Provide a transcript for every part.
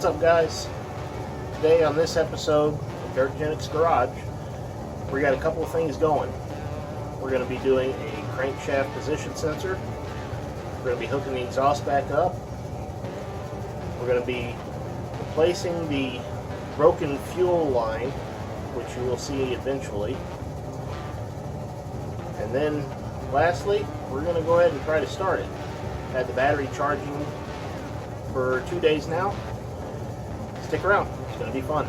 up, guys? Today on this episode of Dirtgenic's Garage, we got a couple of things going. We're going to be doing a crankshaft position sensor. We're going to be hooking the exhaust back up. We're going to be replacing the broken fuel line, which you will see eventually. And then lastly, we're going to go ahead and try to start it. Had the battery charging for 2 days now. Stick around, it's going to be fun.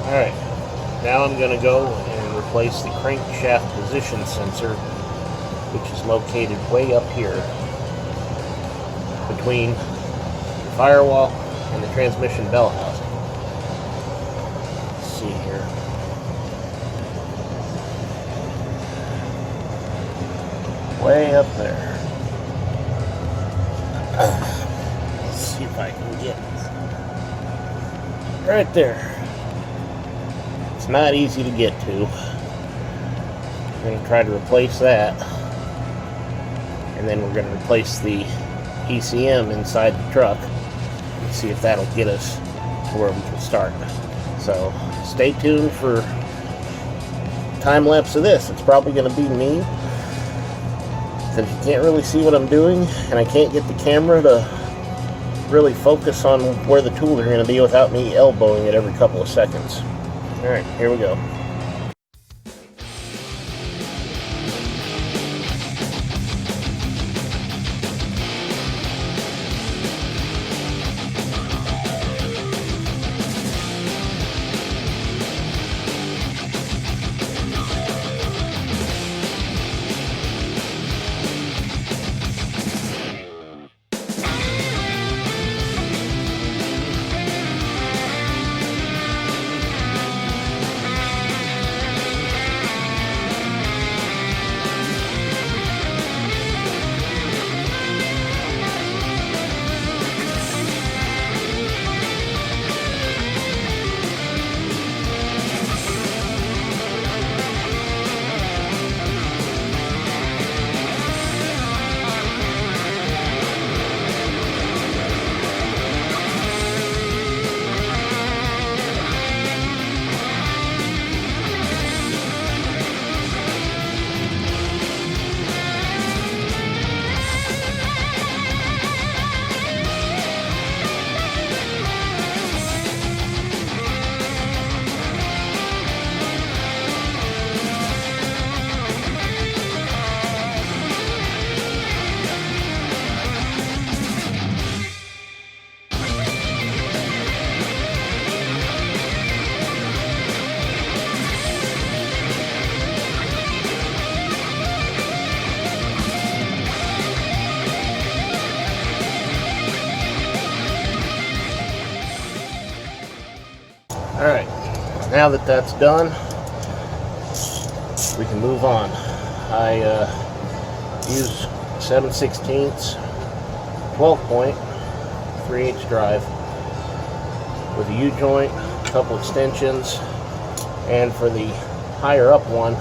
Alright, now I'm going to go and replace the crankshaft position sensor, which is located way up here between the firewall and the transmission bell housing. Let's see here. Way up there. Let's see if I can get right there. It's not easy to get to. I'm going to try to replace that, and then we're going to replace the ECM inside the truck and see if that'll get us to where we can start. So stay tuned for time lapse of this. It's probably going to be me, because you can't really see what I'm doing, and I can't get the camera to really focus on where the tools are going to be without me elbowing it every couple of seconds. Alright, here we go. now that that's done, we can move on. I use 7/16 12 point 3/8 drive with a U-joint, a couple extensions, and for the higher up one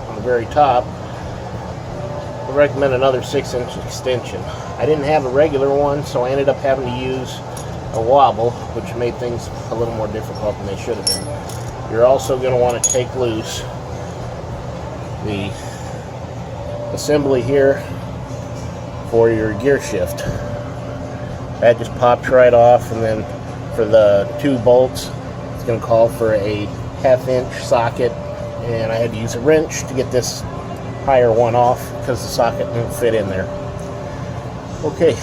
on the very top, I recommend another 6-inch extension. I didn't have a regular one, so I ended up having to use a wobble, which made things a little more difficult than they should have been. You're also going to want to take loose the assembly here for your gear shift. That just pops right off, and then for the 2 bolts, it's going to call for a 1/2-inch socket, and I had to use a wrench to get this higher one off because the socket won't fit in there. Okay,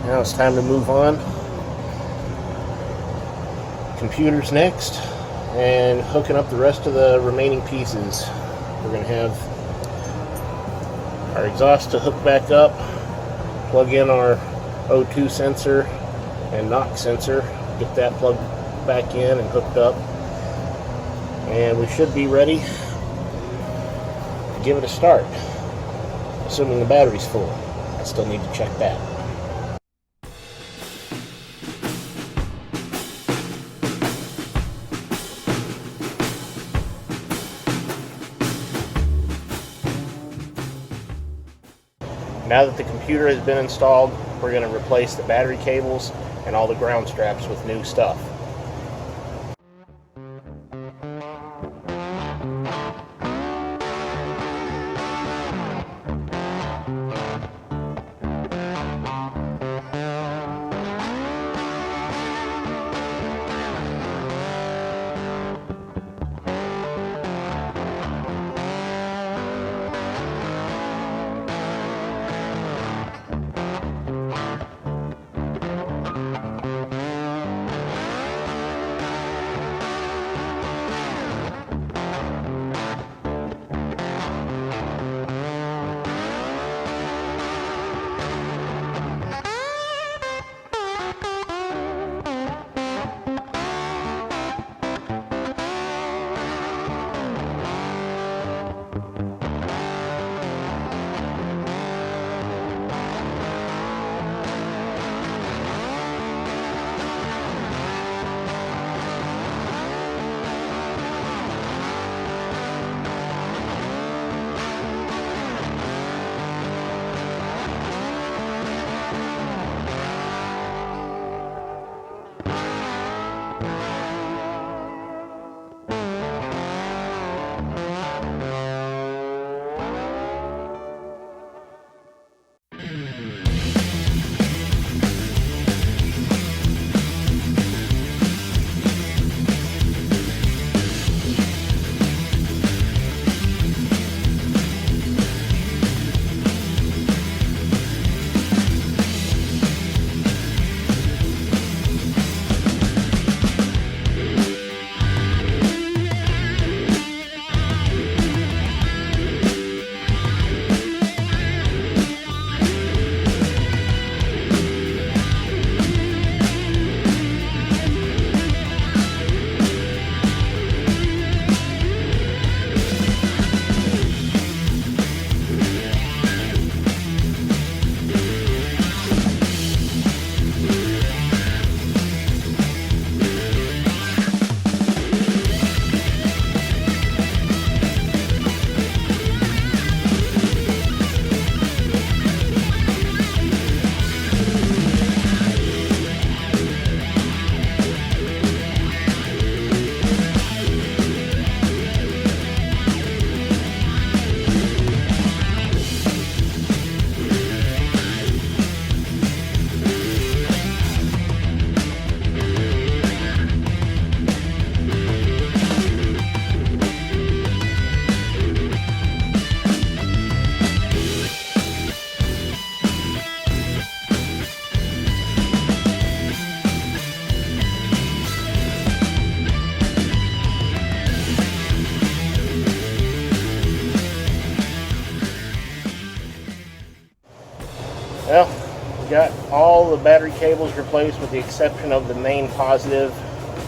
now it's time to move on. Computer's next, and hooking up the rest of the remaining pieces. We're going to have our exhaust to hook back up, plug in our O2 sensor and NOx sensor, get that plugged back in and hooked up, and we should be ready to give it a start, assuming the battery's full. I still need to check that. Now that the computer has been installed, we're going to replace the battery cables and all the ground straps with new stuff. Well, we got all the battery cables replaced with the exception of the main positive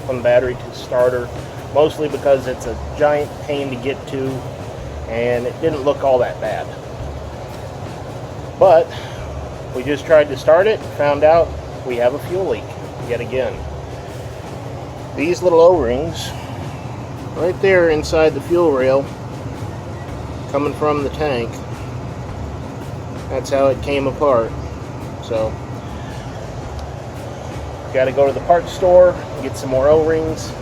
from the battery to starter. mostly because it's a giant pain to get to, and it didn't look all that bad. But we just tried to start it and found out we have a fuel leak yet again. These little O-rings right there inside the fuel rail coming from the tank, that's how it came apart. So got to go to the parts store, get some more O-rings,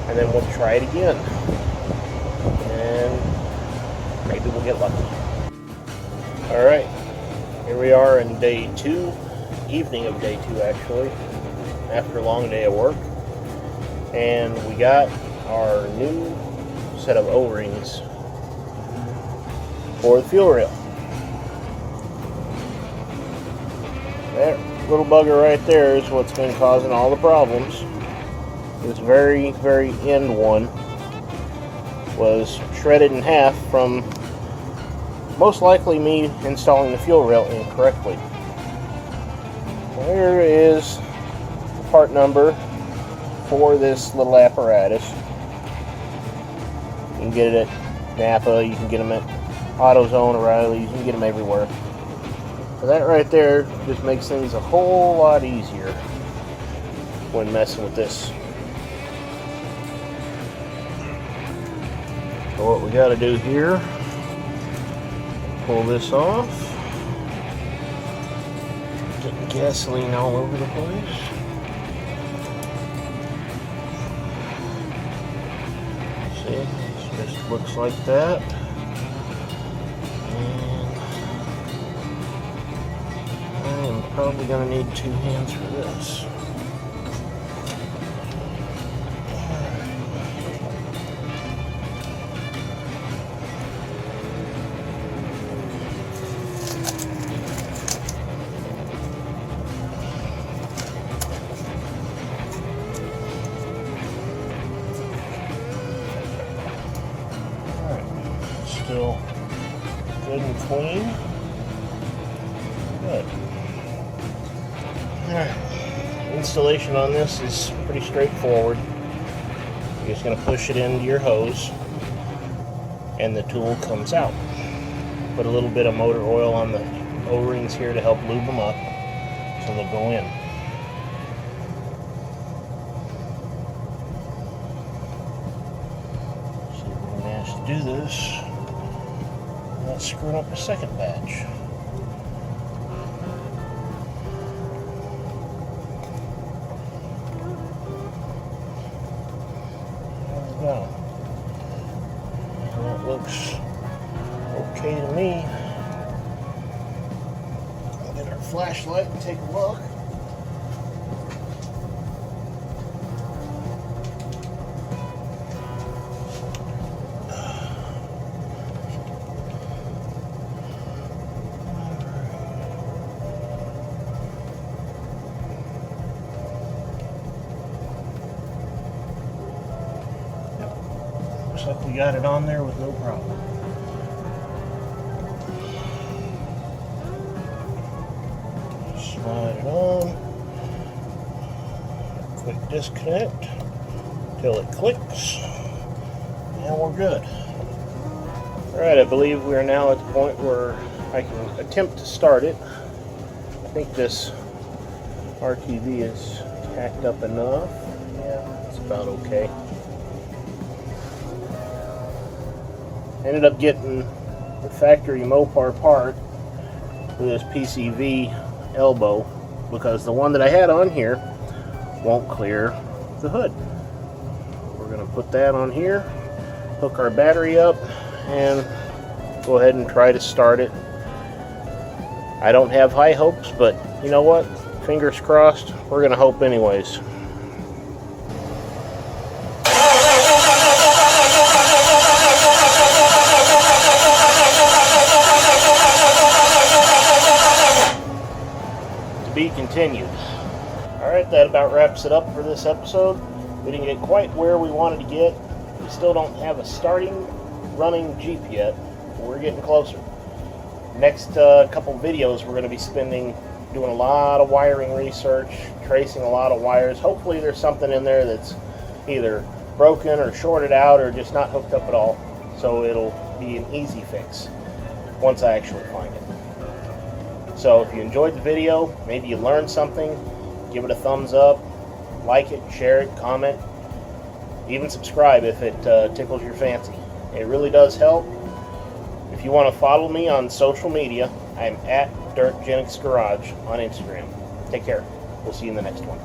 and then we'll try it again, and maybe we'll get lucky. Alright, here we are in day 2, evening of day 2 actually, after a long day of work, and we got our new set of O-rings for the fuel rail. That little bugger right there is what's been causing all the problems. This very, very end one was shredded in half from most likely me installing the fuel rail incorrectly. Here is the part number for this little apparatus. You can get it at Napa, you can get them at AutoZone, O'Reilly's, you can get them everywhere. So that right there just makes things a whole lot easier when messing with this. So what we got to do here, pull this off, getting gasoline all over the place. See, it just looks like that. And I'm probably going to need 2 hands for this. Still good and clean. Good. Alright. Installation on this is pretty straightforward. You're just going to push it into your hose and the tool comes out. Put a little bit of motor oil on the O-rings here to help lube them up so they'll go in. See if we can manage to do this. Not screwing up a second batch. There we go. That looks okay to me. I'll get our flashlight and take a look. Looks like we got it on there with no problem. Slide it on. Quick disconnect till it clicks. And we're good. Alright, I believe we are now at the point where I can attempt to start it. I think this RTV is tacked up enough. Yeah, it's about okay. Ended up getting the factory Mopar part with this PCV elbow because the one that I had on here won't clear the hood. We're going to put that on here, hook our battery up, and go ahead and try to start it. I don't have high hopes, but you know what? Fingers crossed, we're going to hope anyways. Be continued. Alright, that about wraps it up for this episode. We didn't get quite where we wanted to get. We still don't have a starting running Jeep yet, but we're getting closer. Next couple videos we're going to be spending doing a lot of wiring research, tracing a lot of wires. Hopefully there's something in there that's either broken or shorted out or just not hooked up at all. So it'll be an easy fix once I actually find it. So if you enjoyed the video, maybe you learned something, give it a thumbs up, like it, share it, comment, even subscribe if it tickles your fancy. It really does help. If you want to follow me on social media, I'm at DirkGenixGarage on Instagram. Take care. We'll see you in the next one.